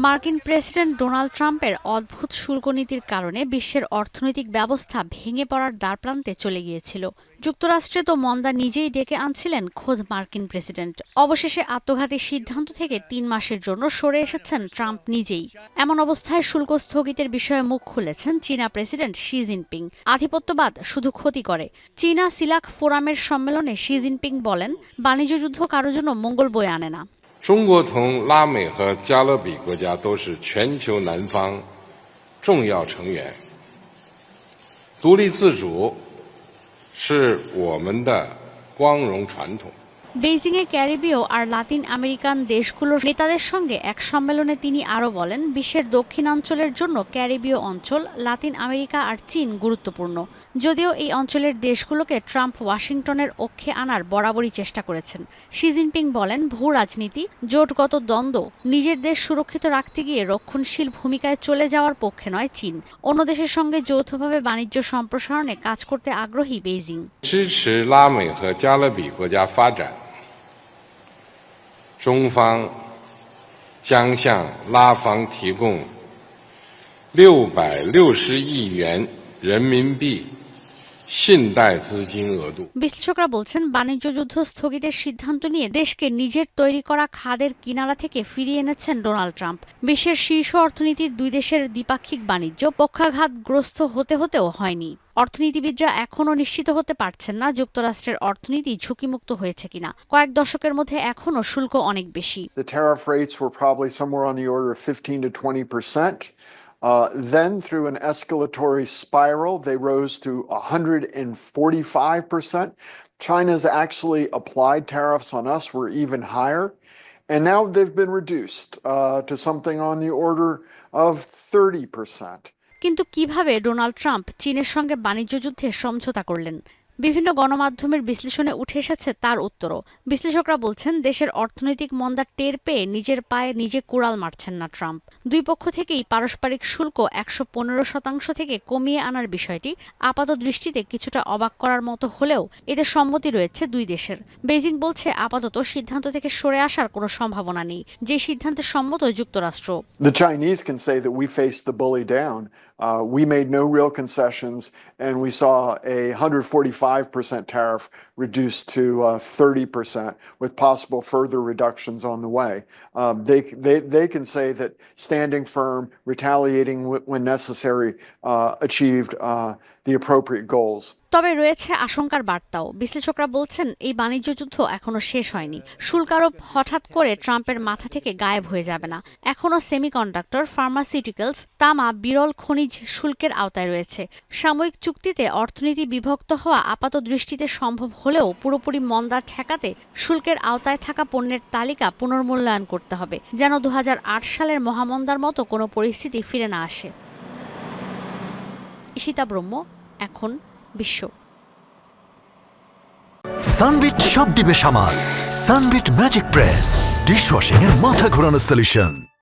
মার্কিন president Donald ট্রাম্পের অদ্ভুত শুল্ক নীতির কারণে বিশ্বের অর্থনৈতিক ব্যবস্থা ভেঙে পড়ার দ্বারপ্রান্তে চলে গিয়েছিল। যুক্তরাষ্ট্রে তো মন্দা নিজেই ডেকে আনছিলেন খোদ মার্কিন প্রেসিডেন্ট। অবশেষে আত্মঘাতী সিদ্ধান্ত থেকে ৩ মাসের জন্য সরে এসেছেন ট্রাম্প নিজেই। এমন অবস্থায় শুল্ক স্থগিতের বিষয়ে মুখ খুলেছেন চীনা প্রেসিডেন্ট শি জিনপিং। আধিপত্যবাদ শুধু ক্ষতি করে। চীনা সিলাক ফোরামের সম্মেলনে শি জিনপিং বলেন, বাণিজ্য যুদ্ধ কারোর জন্য মঙ্গল বয়ে আনে না। 中国同拉美和加勒比国家都是全球南方重要成员，独立自主是我们的光荣传统。বেইজিংয়ে ক্যারিবীয় আর লাতিন আমেরিকান দেশগুলোর নেতাদের সঙ্গে এক সম্মেলনে তিনি আরও বলেন, বিশ্বের দক্ষিণাঞ্চলের জন্য ক্যারিবীয় অঞ্চল, লাতিন আমেরিকা আর চীন গুরুত্বপূর্ণ। যদিও এই অঞ্চলের দেশগুলোকে ট্রাম্প ওয়াশিংটনের অক্ষে আনার বরাবরই চেষ্টা করেছেন। শি জিনপিং বলেন, ভূ রাজনীতি, জোটগত দ্বন্দ্ব, নিজের দেশ সুরক্ষিত রাখতে গিয়ে রক্ষণশীল ভূমিকায় চলে যাওয়ার পক্ষে নয় চীন। অন্য দেশের সঙ্গে যৌথভাবে বাণিজ্য সম্প্রসারণে কাজ করতে আগ্রহী বেইজিং। 支持拉美和加勒比国家发展，中方将向拉方提供660亿元人民币信贷资金额度。 বিশ্লেষকরা বলছেন, বাণিজ্য যুদ্ধ স্থগিতের সিদ্ধান্ত নিয়ে দেশকে নিজের তৈরি করা খাদের কিনারা থেকে ফিরিয়ে এনেছেন ডোনাল্ড ট্রাম্প। বিশ্বের শীর্ষ অর্থনীতির দুই দেশের দ্বিপাক্ষিক বাণিজ্য পক্ষাঘাতগ্রস্ত হতে হতেও হয়নি। অর্থনীতিবিদরা এখনও নিশ্চিত হতে পারছেন না যুক্তরাষ্ট্রের অর্থনীতি ঝুঁকিমুক্ত হয়েছে কিনা। কয়েক দশকের মধ্যে এখনও শুল্ক অনেক বেশি। The tariff rates were probably somewhere on the order of 15 to 20%. Then, through an escalatory spiral, they rose to 145%. China's actually applied tariffs on us were even higher. And now they've been reduced to something on the order of 30%. কিন্তু কিভাবে Donald Trump চীনের সঙ্গে বাণিজ্য যুদ্ধে সমঝোতা করলেন? বিভিন্ন গণমাধ্যমের বিশ্লেষণে উঠে এসেছে তার উত্তরও। বিশ্লেষকরা বলছেন, দেশের অর্থনৈতিক মন্দা টের পেয়ে নিজের পায়ে নিজে কুড়াল মারছেন না ট্রাম্প। দুই পক্ষ থেকেই পারস্পরিক শুল্ক ১১৫% থেকে কমিয়ে আনার বিষয়টি আপাত দৃষ্টিতে কিছুটা অবাক করার মতো হলেও এতে সম্মতি রয়েছে দুই দেশের। বেইজিং বলছে, আপাতত সিদ্ধান্ত থেকে সরে আসার কোনো সম্ভাবনা নেই, যে সিদ্ধান্তে সম্মত যুক্তরাষ্ট্র। The Chinese can say that we faced the bully down. We made no real concessions, and we saw a 145% tariff reduced to 30%, with possible further reductions on the way. They can say that standing firm, retaliating when necessary, achieved the appropriate goals. তবে রয়েছে আশঙ্কার বার্তাও। বিশ্লেষকরা বলছেন, এই বাণিজ্য যুদ্ধ এখনো শেষ হয়নি। শুল্ক আরোপ হঠাৎ করে ট্রাম্পের মাথা থেকে গায়েব হয়ে যাবে না। এখনো সেমিকন্ডাক্টর, ফার্মাসিউটিক্যালস, তামা, বিরল খনিজ শুল্কের আওতায় রয়েছে। সাময়িক চুক্তিতে অর্থনীতি বিভক্ত হওয়া আপাত দৃষ্টিতে সম্ভব হলেও পুরোপুরি মন্দা ঠেকাতে শুল্কের আওতায় থাকা পণ্যের তালিকা পুনর্মূল্যায়ন করতে হবে, যেন ২০০৮ সালের মহামন্দার মতো কোনো পরিস্থিতি ফিরে না আসে। ঈশিতা ব্রহ্ম, এখন বিশ্ব। সানবিট সব দিবে সামাল। সানবিট ম্যাজিক প্রেস ডিশওয়াশিং এর মাথা ঘোরানো সলিউশন।